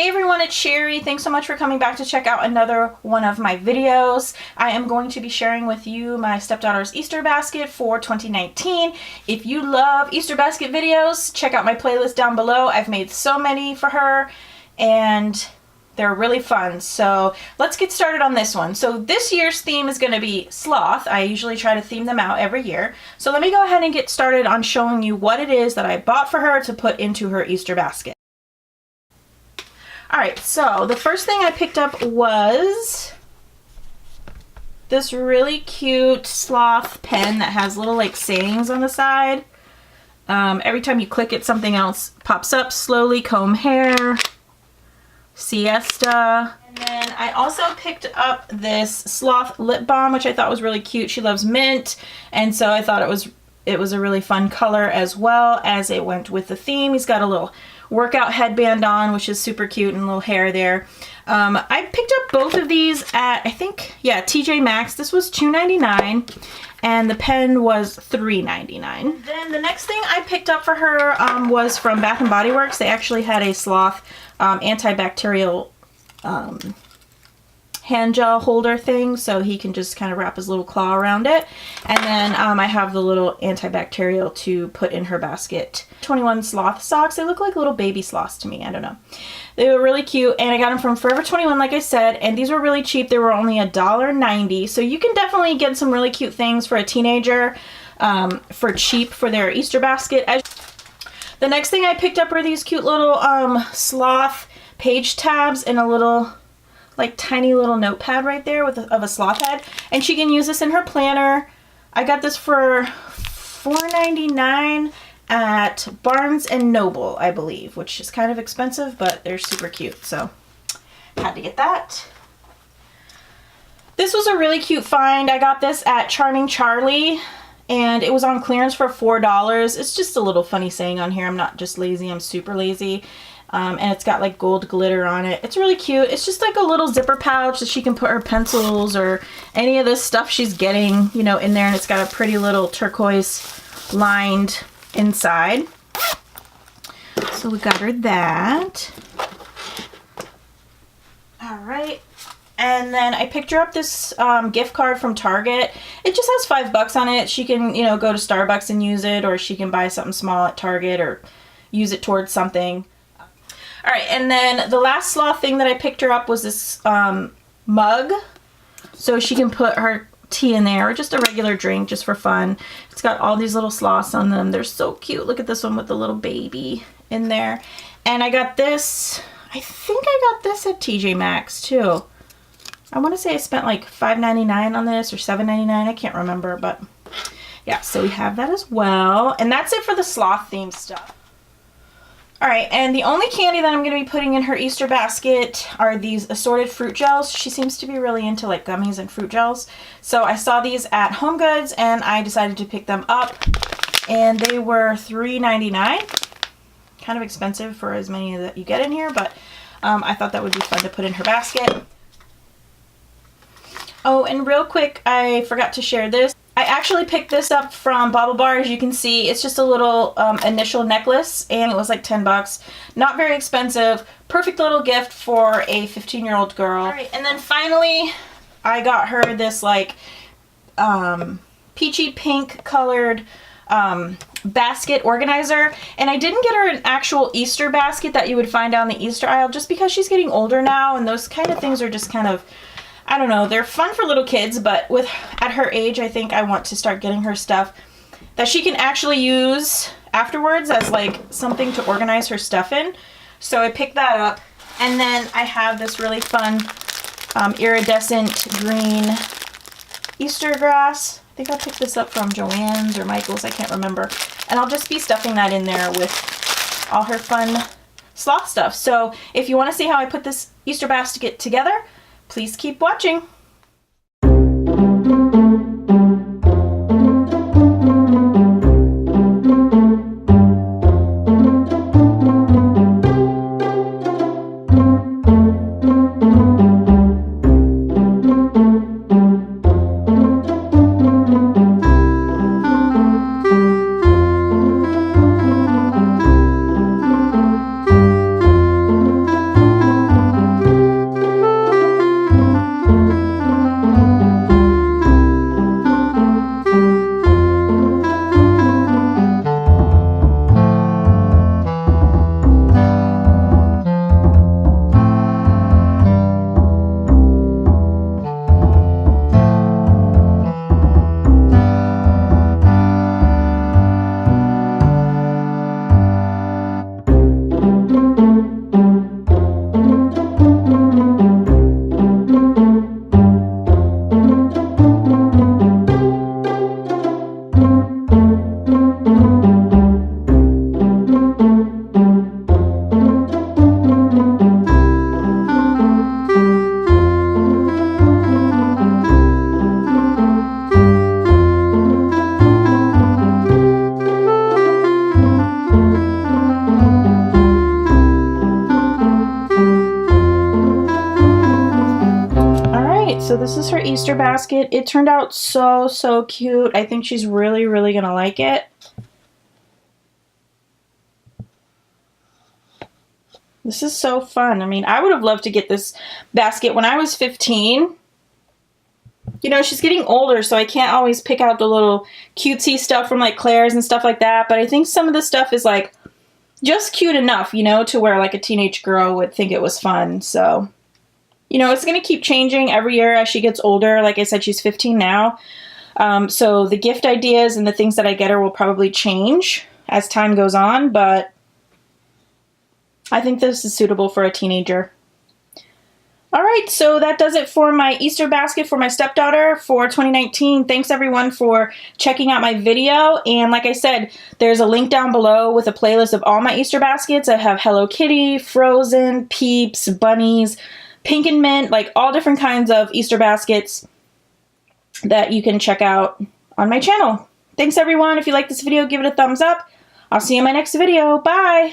Hey everyone, it's Cheri. Thanks so much for coming back to check out another one of my videos. I am going to be sharing with you my stepdaughter's Easter basket for 2019. If you love Easter basket videos, check out my playlist down below. I've made so many for her and they're really fun. So let's get started on this one. So this year's theme is going to be sloth. I usually try to theme them out every year. So let me go ahead and get started on showing you what it is that I bought for her to put into her Easter basket. Alright, so the first thing I picked up was this really cute sloth pen that has little like sayings on the side. Every time you click it, something else pops up. Slowly comb hair, siesta. And then I also picked up this sloth lip balm, which I thought was really cute. She loves mint, and so I thought it was a really fun color as well as it went with the theme. He's got a little workout headband on, which is super cute, and little hair there. I picked up both of these at, I think, yeah, TJ Maxx. This was $2.99 and the pen was $3.99. Then the next thing I picked up for her was from Bath & Body Works. They actually had a sloth antibacterial hand gel holder thing, so he can just kind of wrap his little claw around it. And then I have the little antibacterial to put in her basket. 21 sloth socks. They look like little baby sloths to me. I don't know. They were really cute, and I got them from Forever 21, like I said, and these were really cheap. They were only $1.90, so you can definitely get some really cute things for a teenager for cheap for their Easter basket. The next thing I picked up were these cute little sloth page tabs and a little like tiny little notepad right there of a sloth head, and she can use this in her planner. I got this for $4.99 at Barnes & Noble, I believe, which is kind of expensive, but they're super cute, so had to get that. This was a really cute find. I got this at Charming Charlie, and it was on clearance for $4. It's just a little funny saying on here, I'm not just lazy, I'm super lazy. And it's got like gold glitter on it. It's really cute. It's just like a little zipper pouch that she can put her pencils or any of this stuff she's getting, you know, in there. And it's got a pretty little turquoise lined inside. So we got her that. All right. And then I picked her up this gift card from Target. It just has $5 on it. She can, you know, go to Starbucks and use it, or she can buy something small at Target or use it towards something. All right, and then the last sloth thing that I picked her up was this mug. So she can put her tea in there, or just a regular drink, just for fun. It's got all these little sloths on them. They're so cute. Look at this one with the little baby in there. And I got this, I think I got this at TJ Maxx too. I want to say I spent like $5.99 on this, or $7.99. I can't remember, but yeah, so we have that as well. And that's it for the sloth themed stuff. Alright, and the only candy that I'm going to be putting in her Easter basket are these assorted fruit gels. She seems to be really into like gummies and fruit gels. So I saw these at Home Goods and I decided to pick them up. And they were $3.99. Kind of expensive for as many that you get in here, but I thought that would be fun to put in her basket. Oh, and real quick, I forgot to share this. I actually picked this up from Bobble Bar. As you can see, it's just a little initial necklace, and it was like $10. Not very expensive. Perfect little gift for a 15-year-old girl. All right, and then finally, I got her this like peachy pink colored basket organizer. And I didn't get her an actual Easter basket that you would find down the Easter aisle, just because she's getting older now, and those kind of things are just kind of, I don't know, they're fun for little kids, but at her age, I think I want to start getting her stuff that she can actually use afterwards as like something to organize her stuff in. So I picked that up, and then I have this really fun iridescent green Easter grass. I think I picked this up from Joann's or Michael's, I can't remember. And I'll just be stuffing that in there with all her fun sloth stuff. So if you want to see how I put this Easter basket together, please keep watching. So this is her Easter basket. It turned out so, so cute. I think she's really, really gonna like it. This is so fun. I mean, I would have loved to get this basket when I was 15. You know, she's getting older, so I can't always pick out the little cutesy stuff from like Claire's and stuff like that. But I think some of the stuff is like just cute enough, you know, to where like a teenage girl would think it was fun. So, you know, it's going to keep changing every year as she gets older. Like I said, she's 15 now. So the gift ideas and the things that I get her will probably change as time goes on. But I think this is suitable for a teenager. All right, so that does it for my Easter basket for my stepdaughter for 2019. Thanks everyone for checking out my video. And like I said, there's a link down below with a playlist of all my Easter baskets. I have Hello Kitty, Frozen, Peeps, Bunnies, Pink and Mint, like all different kinds of Easter baskets that you can check out on my channel. Thanks everyone. If you like this video, give it a thumbs up. I'll see you in my next video. Bye.